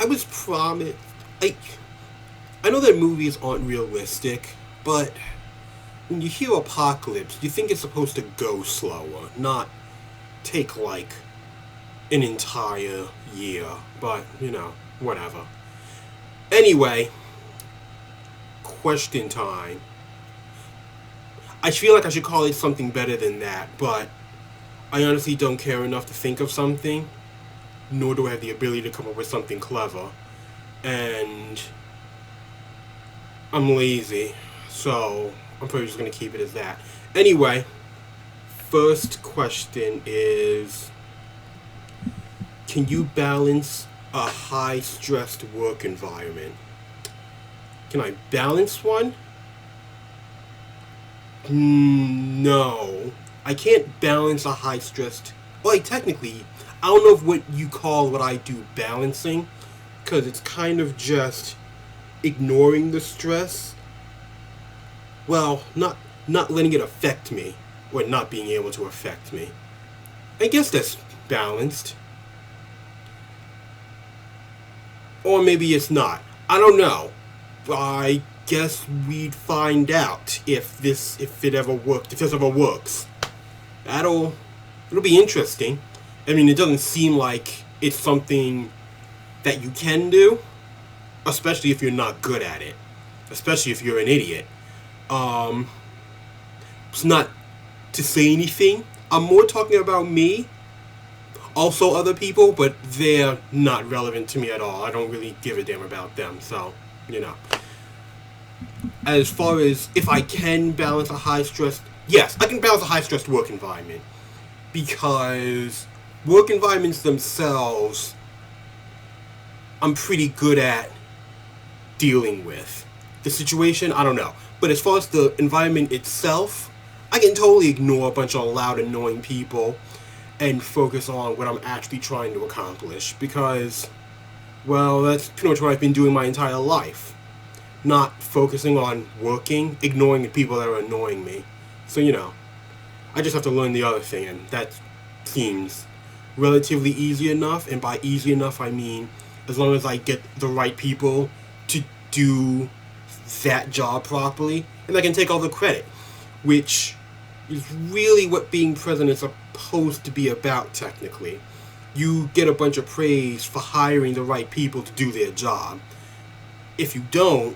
I was promised. I know that movies aren't realistic, but when you hear apocalypse, you think it's supposed to go slower, not take like an entire year. But, whatever. Anyway, question time. I feel like I should call it something better than that, but I honestly don't care enough to think of something, nor do I have the ability to come up with something clever. And I'm lazy, so I'm probably just going to keep it as that. Anyway, first question is, can you balance a high-stressed work environment? Can I balance one? No. I can't balance a high-stressed... Well, technically, I don't know if what you call what I do balancing, because it's kind of just ignoring the stress. Well, not letting it affect me, or not being able to affect me. I guess that's balanced. Or maybe it's not. I don't know. I guess we'd find out if this ever works. It'll be interesting. I mean, it doesn't seem like it's something that you can do, especially if you're not good at it, especially if you're an idiot. It's not to say anything. I'm more talking about me, also other people, but they're not relevant to me at all. I don't really give a damn about them, so, As far as if I can balance a high-stressed... Yes, I can balance a high-stressed work environment. Because work environments themselves, I'm pretty good at dealing with. The situation, I don't know. But as far as the environment itself, I can totally ignore a bunch of loud, annoying people and focus on what I'm actually trying to accomplish. Because, well, that's pretty much what I've been doing my entire life. Not focusing on working, ignoring the people that are annoying me. So, I just have to learn the other thing, and that seems relatively easy enough. And by easy enough, I mean as long as I get the right people to do that job properly, and I can take all the credit, which is really what being president is supposed to be about, technically. You get a bunch of praise for hiring the right people to do their job. If you don't,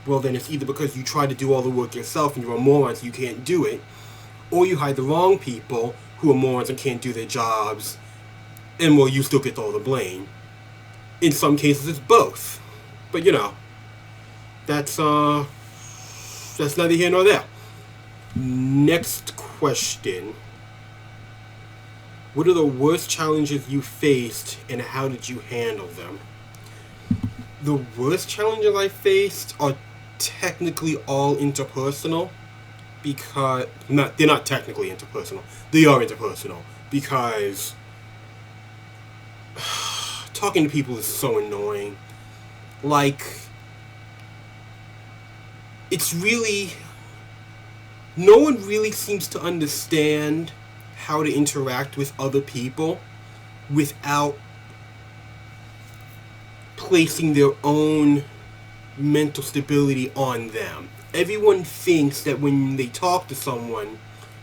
well, then it's either because you try to do all the work yourself and you're a moron so you can't do it, or you hire the wrong people who are morons and can't do their jobs, and, well, you still get all the blame. In some cases, it's both. But, that's neither here nor there. Next question. What are the worst challenges you faced, and how did you handle them? The worst challenges I faced are technically all interpersonal, because... they're not technically interpersonal. They are interpersonal, because talking to people is so annoying. It's really... No one really seems to understand how to interact with other people without placing their own mental stability on them. Everyone thinks that when they talk to someone,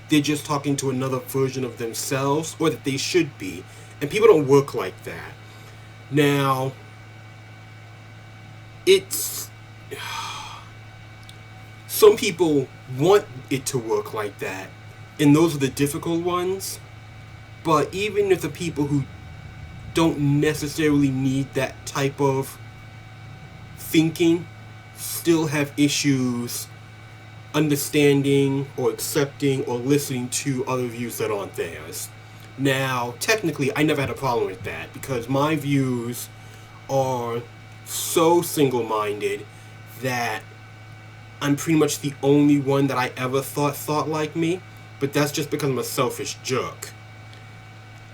they're just talking to another version of themselves, or that they should be. And people don't work like that. Now, it's... Some people want it to work like that, and those are the difficult ones. But even if the people who don't necessarily need that type of thinking still have issues understanding or accepting or listening to other views that aren't theirs. Now, technically, I never had a problem with that, because my views are so single-minded that I'm pretty much the only one that I ever thought like me, but that's just because I'm a selfish jerk.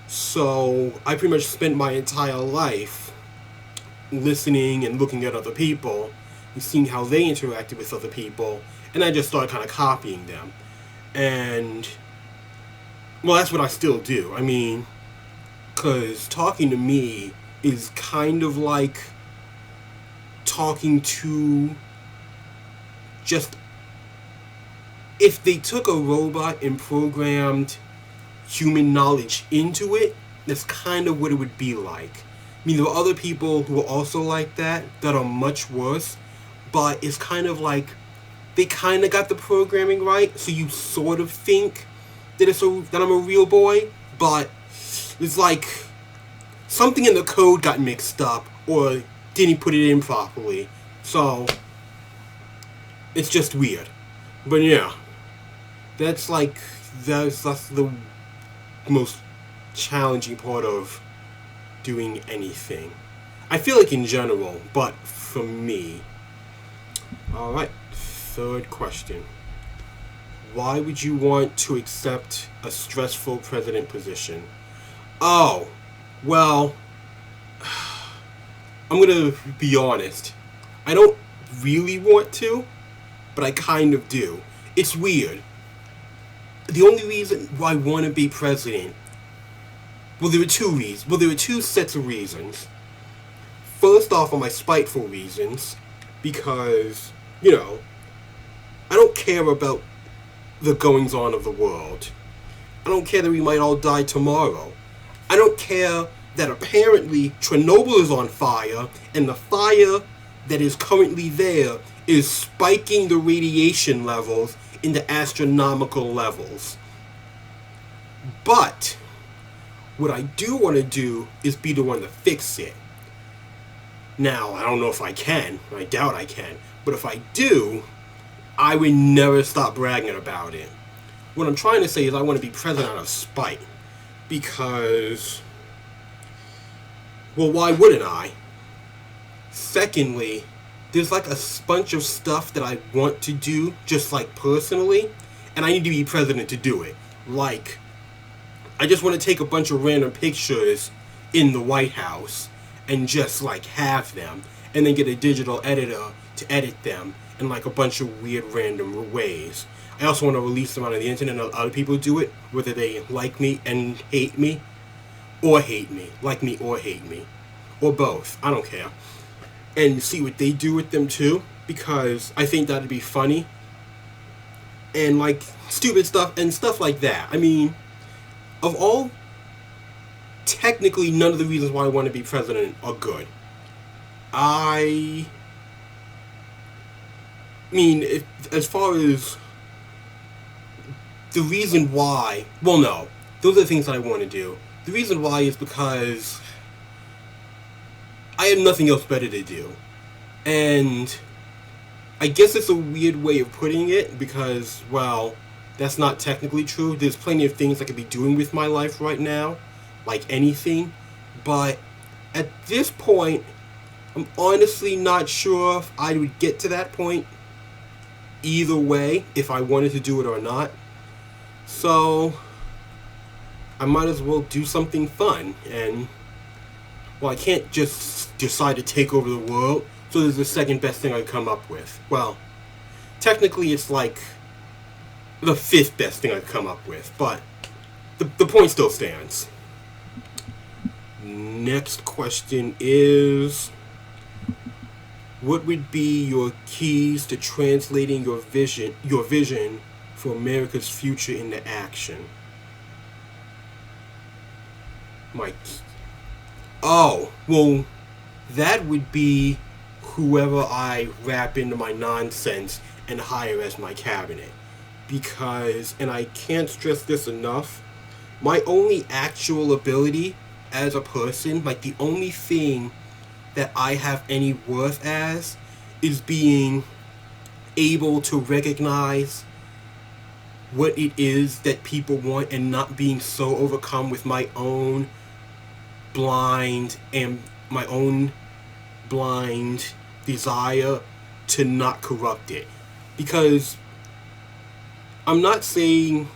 So, I pretty much spent my entire life listening and looking at other people and seeing how they interacted with other people, and I just started kind of copying them. And, well, that's what I still do. I mean, because talking to me is kind of like talking to just, if they took a robot and programmed human knowledge into it, that's kind of what it would be like. I mean, there are other people who are also like that are much worse, but it's kind of like they kind of got the programming right, so you sort of think that that I'm a real boy, but it's like something in the code got mixed up or didn't put it in properly, so it's just weird. But yeah, that's the most challenging part of doing anything, I feel like, in general, but for me. Alright, third question. Why would you want to accept a stressful president position? Oh, well, I'm gonna be honest. I don't really want to, but I kind of do. It's weird. The only reason why I want to be president, well, there are two reasons. Well, there are two sets of reasons. First off, are my spiteful reasons, because, I don't care about the goings-on of the world. I don't care that we might all die tomorrow. I don't care that apparently Chernobyl is on fire, and the fire that is currently there is spiking the radiation levels into astronomical levels. But what I do want to do is be the one to fix it. Now, I don't know if I can. I doubt I can. But if I do, I would never stop bragging about it. What I'm trying to say is I want to be president out of spite. Because, well, why wouldn't I? Secondly, there's like a bunch of stuff that I want to do, just like personally, and I need to be president to do it. Like, I just want to take a bunch of random pictures in the White House and just like have them, and then get a digital editor to edit them in like a bunch of weird random ways. I also want to release them on the internet and let other people do it, whether they like me and hate me, or hate me, like me or hate me, or both. I don't care. And see what they do with them too, because I think that'd be funny. And like stupid stuff and stuff like that. I mean, of all, technically none of the reasons why I want to be president are good. I mean, as far as the reason why, well, no, those are the things that I want to do. The reason why is because I have nothing else better to do. And I guess it's a weird way of putting it because, well, that's not technically true. There's plenty of things I could be doing with my life right now, like anything. But at this point, I'm honestly not sure if I would get to that point either way, if I wanted to do it or not. So I might as well do something fun. And, well, I can't just decide to take over the world, so there's the second best thing I come up with. Well, technically it's like the fifth best thing I've come up with, but the point still stands. Next question is, what would be your keys to translating your vision for America's future into action? Oh, well, that would be whoever I wrap into my nonsense and hire as my cabinet. Because, and I can't stress this enough, my only actual ability as a person, like the only thing that I have any worth as, is being able to recognize what it is that people want and not being so overcome with my own blind desire to not corrupt it. Because I'm not saying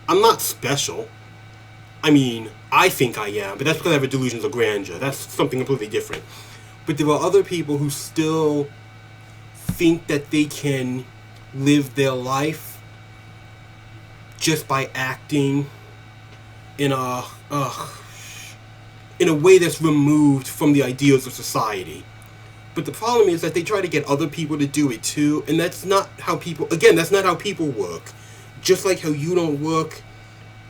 I'm not special. I mean, I think I am, but that's because I have a delusions of grandeur. That's something completely different. But there are other people who still think that they can live their life just by acting in a way that's removed from the ideals of society. But the problem is that they try to get other people to do it too, and that's not how people, again, that's not how people work. Just like how you don't work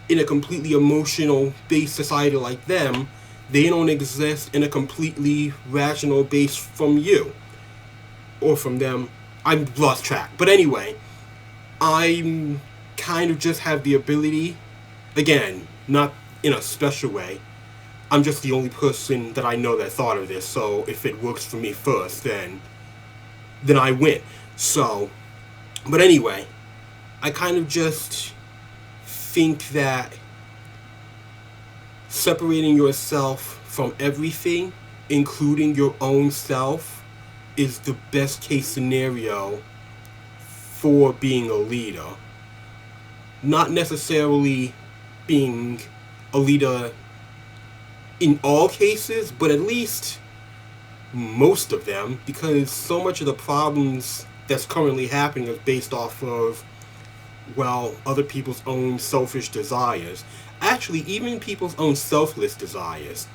in a completely emotional based society like them, they don't exist in a completely rational base from you. Or from them. I lost track. But anyway, I kind of just have the ability, again, not in a special way. I'm just the only person that I know that thought of this, so if it works for me first, then I win. So, but anyway, I kind of just think that separating yourself from everything, including your own self, is the best case scenario for being a leader. Not necessarily being a leader in all cases, but at least most of them, because so much of the problems that's currently happening is based off of, well, other people's own selfish desires. Actually, even people's own selfless desires.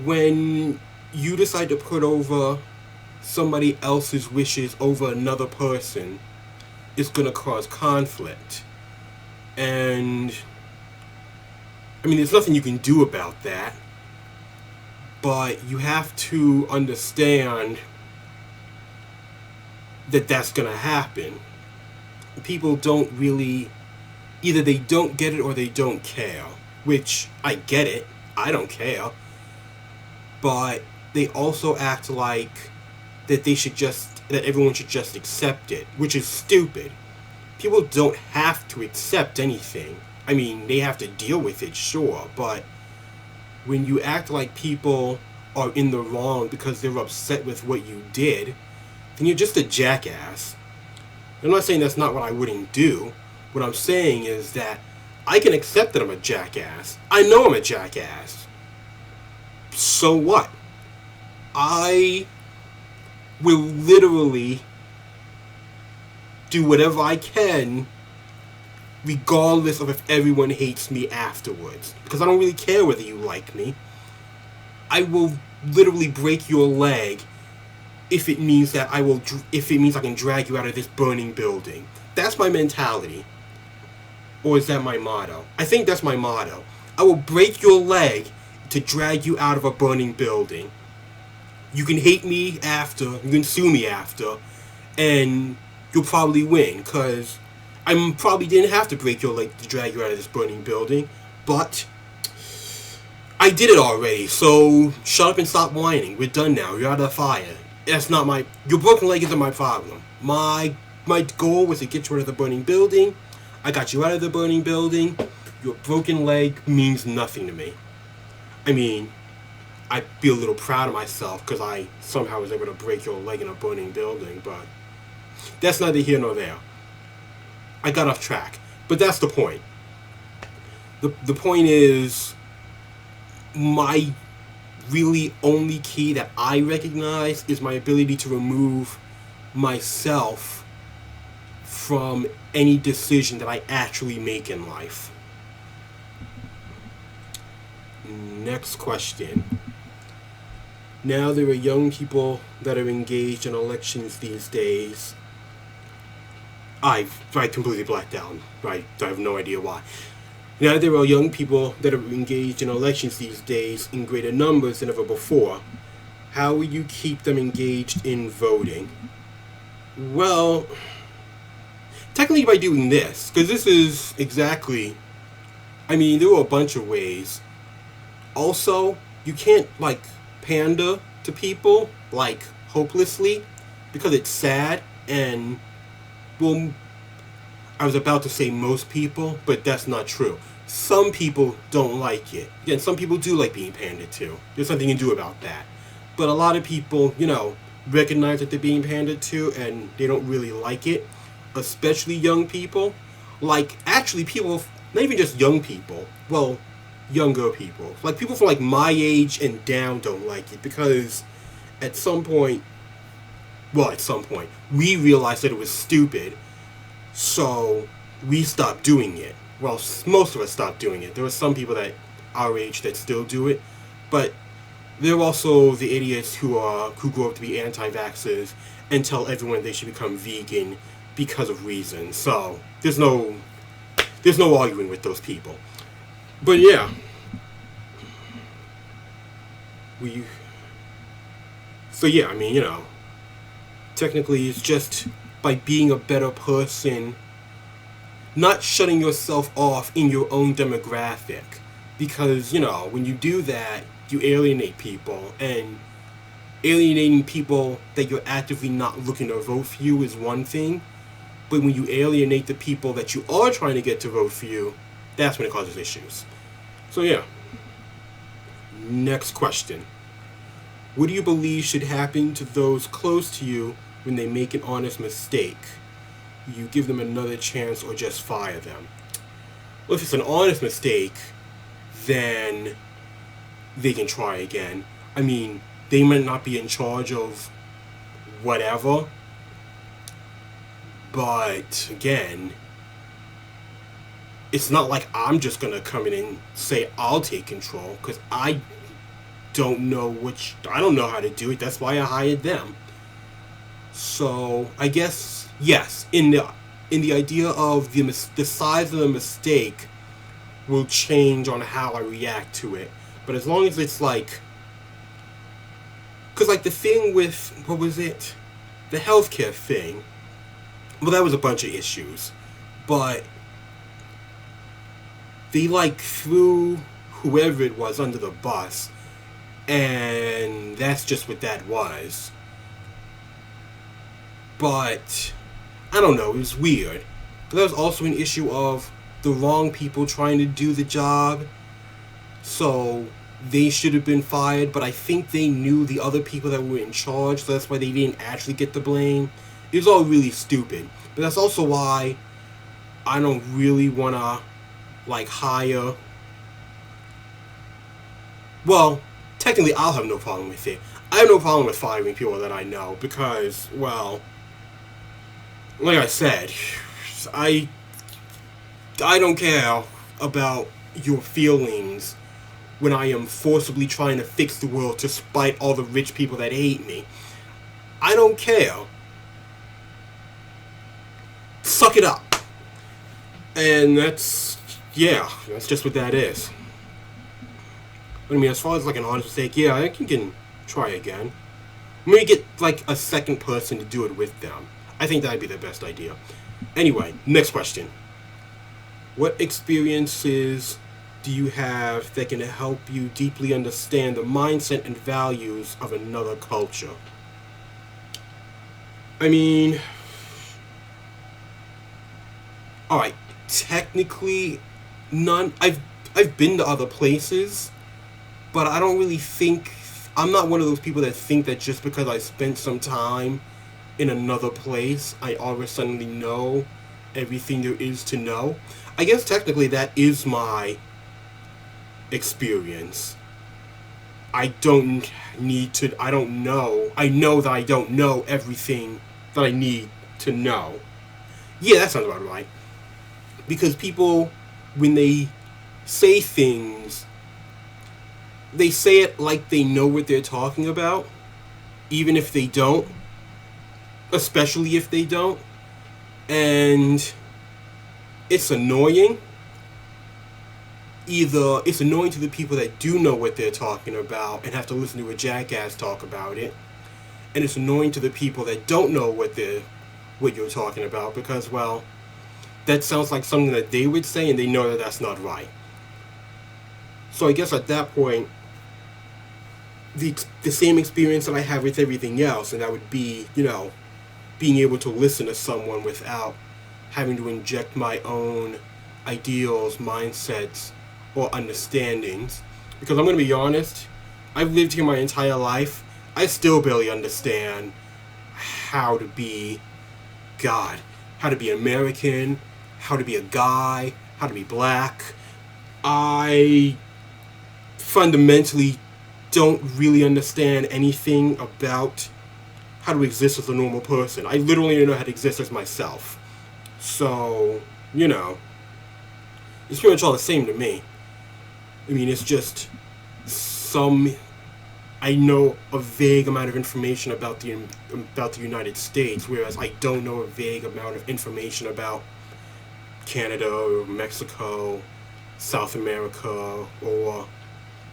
When you decide to put over somebody else's wishes over another person, it's going to cause conflict. And I mean, there's nothing you can do about that, but you have to understand that that's going to happen. People don't really, either they don't get it or they don't care, which I get it, I don't care, but they also act like that that everyone should just accept it, which is stupid. People don't have to accept anything. I mean, they have to deal with it, sure, but when you act like people are in the wrong because they're upset with what you did, then you're just a jackass. I'm not saying that's not what I wouldn't do. What I'm saying is that I can accept that I'm a jackass. I know I'm a jackass. So what? I will literally do whatever I can regardless of if everyone hates me afterwards. Because I don't really care whether you like me. I will literally break your leg if it means that if it means I can drag you out of this burning building. That's my mentality. Or is that my motto? I think that's my motto. I will break your leg to drag you out of a burning building. You can hate me after, you can sue me after, and you'll probably win, because I probably didn't have to break your leg to drag you out of this burning building, but I did it already, so shut up and stop whining. We're done now. You're out of the fire. That's not your broken leg isn't my problem. My goal was to get you out of the burning building. I got you out of the burning building. Your broken leg means nothing to me. I mean, I feel a little proud of myself because I somehow was able to break your leg in a burning building, but that's neither here nor there. I got off track, but that's the point. The point is, my really only key that I recognize is my ability to remove myself from any decision that I actually make in life. Next question. Now there are young people that are engaged in elections these days. I completely blacked out. I have no idea why. Now there are young people that are engaged in elections these days in greater numbers than ever before. How will you keep them engaged in voting? Well, technically by doing this, because this is exactly, I mean, there are a bunch of ways. Also, you can't, pander to people, hopelessly, because it's sad, and, well, I was about to say most people, but that's not true. Some people don't like it. Again, some people do like being pandered to. There's something you can do about that. But a lot of people, recognize that they're being pandered to, and they don't really like it. Especially young people. Actually, people, not even just young people. Well, younger people. People from, my age and down don't like it, because at some point, we realized that it was stupid, so we stopped doing it. Well, most of us stopped doing it. There were some people that our age that still do it, but There are also the idiots who grow up to be anti-vaxxers and tell everyone they should become vegan because of reasons. So there's no arguing with those people. But yeah, we. So yeah, I mean, technically it's just by being a better person, not shutting yourself off in your own demographic, because when you do that, you alienate people, and alienating people that you're actively not looking to vote for you is one thing, but when you alienate the people that you are trying to get to vote for you, that's when it causes issues. So yeah. Next question. What do you believe should happen to those close to you when they make an honest mistake? You give them another chance or just fire them? Well, if it's an honest mistake, then they can try again. I mean, they might not be in charge of whatever, but again, it's not like I'm just gonna come in and say I'll take control, because I don't know how to do it. That's why I hired them. So I guess yes, in the idea of the size of the mistake will change on how I react to it. But as long as it's like, because like the thing with, what was it, the healthcare thing, well, that was a bunch of issues, but they like threw whoever it was under the bus, and that's just what that was. But I don't know, it was weird. But there was also an issue of the wrong people trying to do the job, so they should have been fired, but I think they knew the other people that were in charge, so that's why they didn't actually get the blame. It was all really stupid. But that's also why I don't really want to, like, hire... Well, technically I'll have no problem with it. I have no problem with firing people that I know, because, well, like I said, I don't care about your feelings when I am forcibly trying to fix the world to spite all the rich people that hate me. I don't care. Suck it up. And that's just what that is. But I mean, as far as like an honest mistake, yeah, I can try again. Maybe get like a second person to do it with them. I think that'd be the best idea. Anyway, next question. What experiences do you have that can help you deeply understand the mindset and values of another culture? I mean, alright, technically none. I've been to other places, but I don't really think, I'm not one of those people that think that just because I spent some time in another place, I all of a sudden know everything there is to know. I guess technically that is my experience. I don't know. I know that I don't know everything that I need to know. Yeah, that sounds about right. Because people, when they say things, they say it like they know what they're talking about, even if they don't. Especially if they don't. And it's annoying. Either it's annoying to the people that do know what they're talking about and have to listen to a jackass talk about it, and it's annoying to the people that don't know what you're talking about, because, well, that sounds like something that they would say and they know that that's not right. So I guess at that point, the same experience that I have with everything else, and that would be, being able to listen to someone without having to inject my own ideals, mindsets, or understandings. Because I'm going to be honest, I've lived here my entire life. I still barely understand how to be American, how to be a guy, how to be black. I fundamentally don't really understand anything about how to exist as a normal person. I literally don't know how to exist as myself. So, it's pretty much all the same to me. I mean, it's just some I know a vague amount of information about the United States, whereas I don't know a vague amount of information about Canada or Mexico, South America, or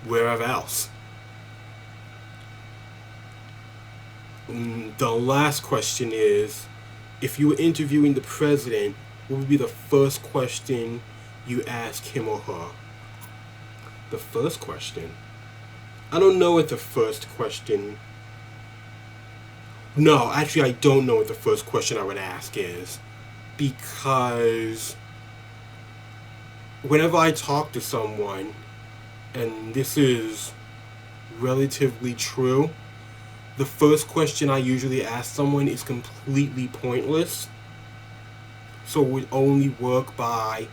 wherever else. The last question is, if you were interviewing the president, what would be the first question you ask him or her? The first question? I don't know what the first question... No, actually I don't know what the first question I would ask is. Because whenever I talk to someone, and this is relatively true, the first question I usually ask someone is completely pointless. So it would only work by,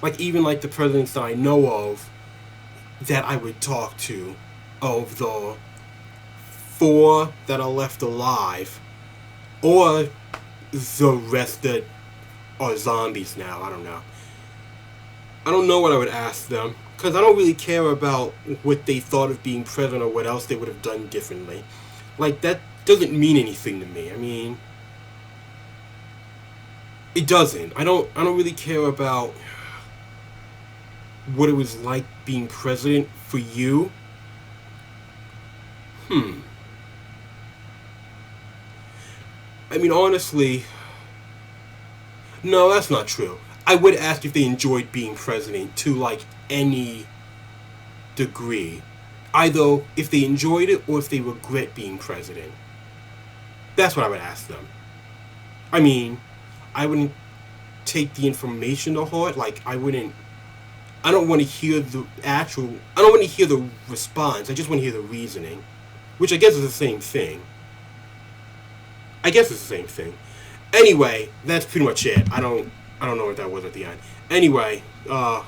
like, even like the presidents that I know of that I would talk to, of the 4 that are left alive, or the rest that are zombies now, I don't know. I don't know what I would ask them, because I don't really care about what they thought of being president or what else they would have done differently. Like, that doesn't mean anything to me. I mean, it doesn't. I don't really care about what it was like being president for you. I mean, honestly, no, that's not true. I would ask if they enjoyed being president to, like, any degree. Either if they enjoyed it or if they regret being president. That's what I would ask them. I mean, I wouldn't take the information to heart. Like, I don't want to hear the response. I just want to hear the reasoning. Which I guess is the same thing. Anyway, that's pretty much it. I don't know what that was at the end. Anyway, bye.